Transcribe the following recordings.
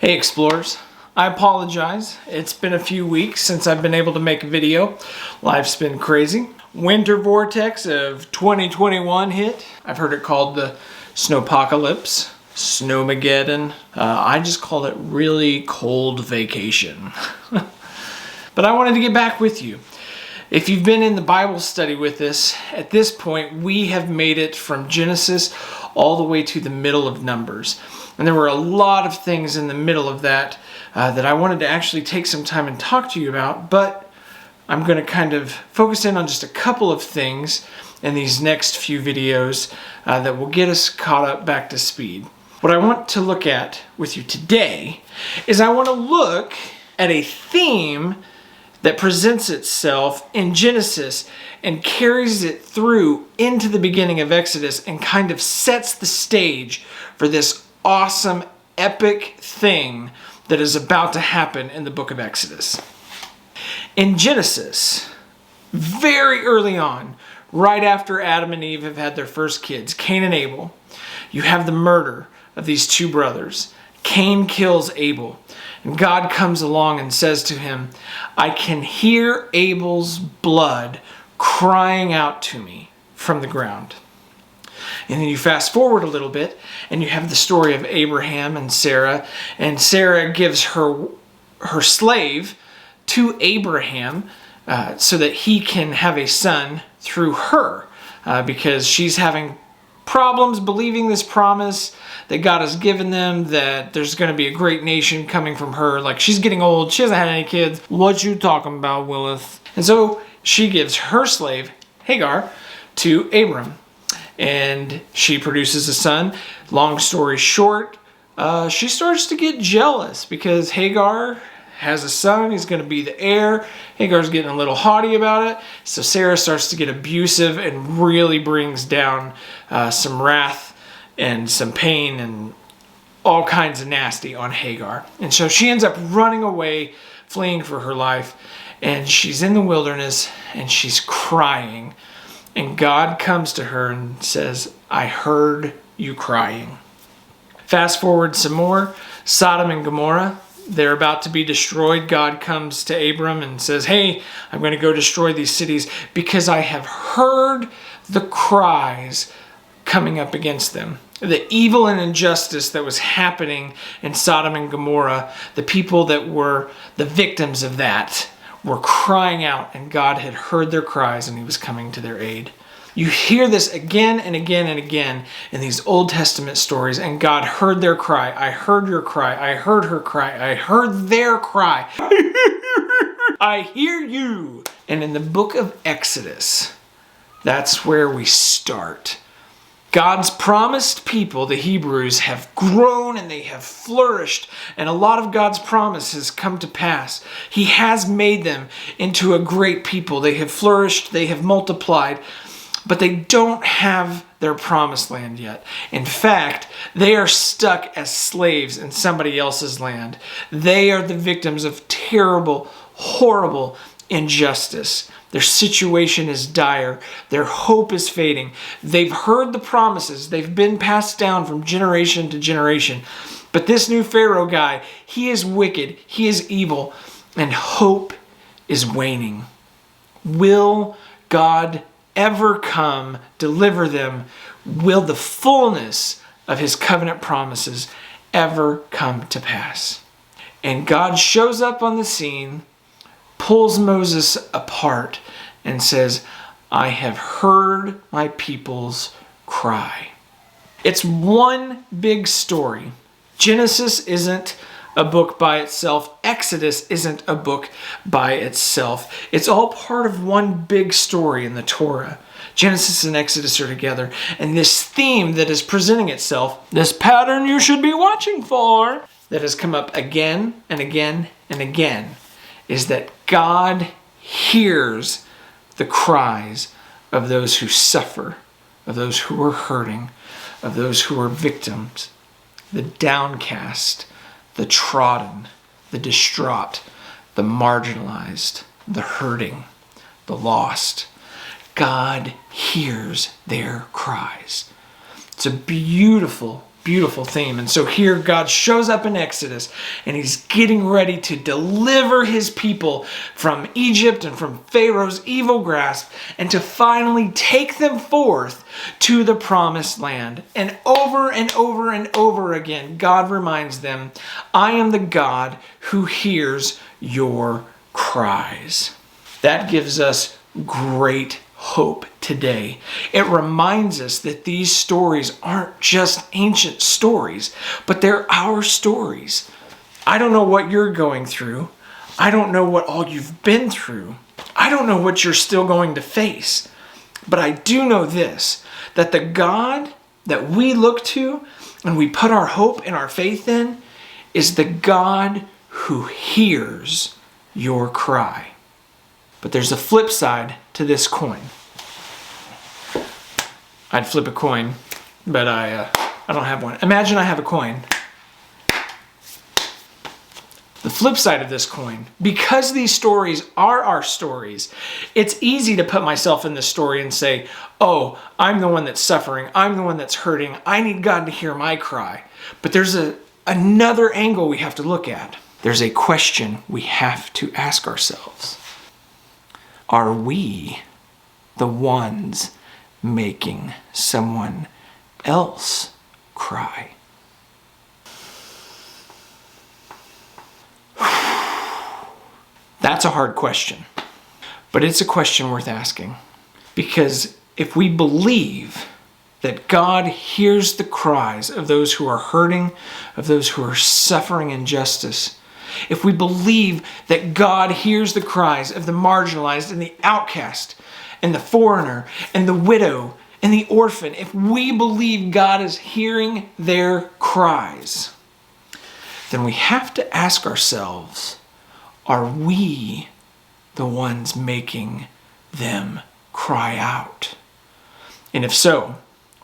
Hey explorers, I apologize. It's been a few weeks since I've been able to make a video. Life's been crazy. Winter vortex of 2021 hit. I've heard it called the snowpocalypse, snowmageddon. I just call it really cold vacation. But I wanted to get back with you. If you've been in the Bible study with us, at this point we have made it from Genesis all the way to the middle of Numbers. And there were a lot of things in the middle of that that I wanted to actually take some time and talk to you about, but I'm going to kind of focus in on just a couple of things in these next few videos that will get us caught up back to speed. What I want to look at with you today is I want to look at a theme that presents itself in Genesis and carries it through into the beginning of Exodus and kind of sets the stage for this awesome, epic thing that is about to happen in the book of Exodus. In Genesis, very early on, right after Adam and Eve have had their first kids, Cain and Abel, you have the murder of these two brothers. Cain kills Abel, and God comes along and says to him, I can hear Abel's blood crying out to me from the ground. And then you fast forward a little bit and you have the story of Abraham and Sarah gives her slave to Abraham so that he can have a son through her because she's having problems believing this promise that God has given them, that there's going to be a great nation coming from her. Like, she's getting old, she hasn't had any kids. What you talking about, Willith? And so she gives her slave, Hagar, to Abram. And she produces a son. Long story short, she starts to get jealous because Hagar has a son. He's going to be the heir. Hagar's getting a little haughty about it. So Sarah starts to get abusive and really brings down some wrath and some pain and all kinds of nasty on Hagar. And so she ends up running away, fleeing for her life. And she's in the wilderness and she's crying. And God comes to her and says, I heard you crying. Fast forward some more. Sodom and Gomorrah, they're about to be destroyed. God comes to Abram and says, hey, I'm going to go destroy these cities because I have heard the cries coming up against them. The evil and injustice that was happening in Sodom and Gomorrah, the people that were the victims of that were crying out, and God had heard their cries and he was coming to their aid. You hear this again and again and again in these Old Testament stories, and God heard their cry. I heard your cry. I heard her cry. I heard their cry. I hear you. And in the book of Exodus, that's where we start. God's promised people, the Hebrews, have grown and they have flourished, and a lot of God's promise has come to pass. He has made them into a great people. They have flourished, they have multiplied, but they don't have their promised land yet. In fact, they are stuck as slaves in somebody else's land. They are the victims of terrible, horrible injustice. Their situation is dire. Their hope is fading. They've heard the promises. They've been passed down from generation to generation. But this new Pharaoh guy, he is wicked. He is evil. And hope is waning. Will God ever come, deliver them? Will the fullness of his covenant promises ever come to pass? And God shows up on the scene, pulls Moses apart and says, I have heard my people's cry. It's one big story. Genesis isn't a book by itself. Exodus isn't a book by itself. It's all part of one big story in the Torah. Genesis and Exodus are together. And this theme that is presenting itself, this pattern you should be watching for, that has come up again and again and again, is that God hears the cries of those who suffer, of those who are hurting, of those who are victims, the downcast, the trodden, the distraught, the marginalized, the hurting, the lost. God hears their cries. It's a beautiful, beautiful theme. And so here God shows up in Exodus and he's getting ready to deliver his people from Egypt and from Pharaoh's evil grasp and to finally take them forth to the promised land. And over and over and over again, God reminds them, I am the God who hears your cries. That gives us great hope today. It reminds us that these stories aren't just ancient stories, but they're our stories. I don't know what you're going through. I don't know what all you've been through. I don't know what you're still going to face. But I do know this, that the God that we look to and we put our hope and our faith in is the God who hears your cry. But there's a flip side to this coin. I'd flip a coin, but I don't have one. Imagine I have a coin. The flip side of this coin, because these stories are our stories, it's easy to put myself in this story and say, oh, I'm the one that's suffering. I'm the one that's hurting. I need God to hear my cry. But there's another angle we have to look at. There's a question we have to ask ourselves. Are we the ones making someone else cry? That's a hard question, but it's a question worth asking. Because if we believe that God hears the cries of those who are hurting, of those who are suffering injustice, if we believe that God hears the cries of the marginalized and the outcast and the foreigner and the widow and the orphan, if we believe God is hearing their cries, then we have to ask ourselves, are we the ones making them cry out? And if so,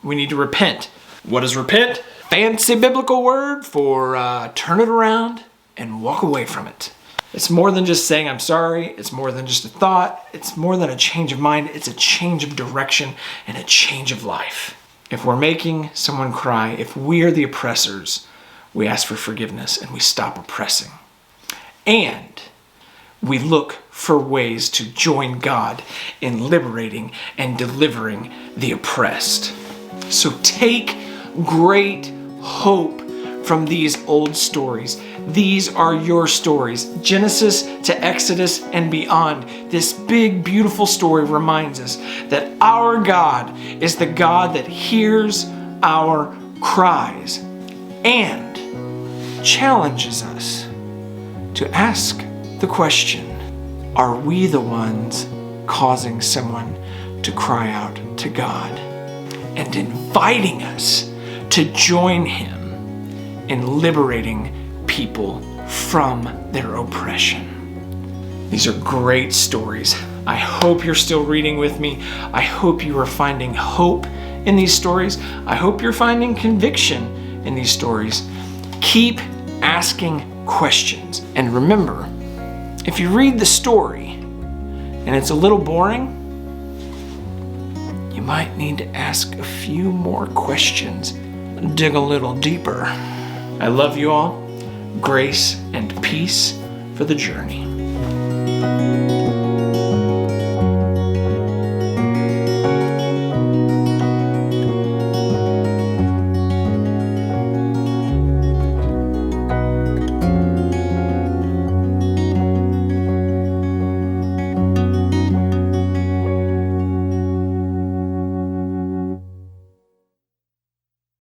we need to repent. What is repent? Fancy biblical word for turn it around and walk away from it. It's more than just saying I'm sorry. It's more than just a thought. It's more than a change of mind. It's a change of direction and a change of life. If we're making someone cry, if we are the oppressors, we ask for forgiveness and we stop oppressing. And we look for ways to join God in liberating and delivering the oppressed. So take great hope from these old stories. These are your stories. Genesis to Exodus and beyond. This big, beautiful story reminds us that our God is the God that hears our cries and challenges us to ask the question, are we the ones causing someone to cry out to God? And inviting us to join Him in liberating people from their oppression. These are great stories. I hope you're still reading with me. I hope you are finding hope in these stories. I hope you're finding conviction in these stories. Keep asking questions. And remember, if you read the story and it's a little boring, you might need to ask a few more questions. Dig a little deeper. I love you all. Grace and peace for the journey.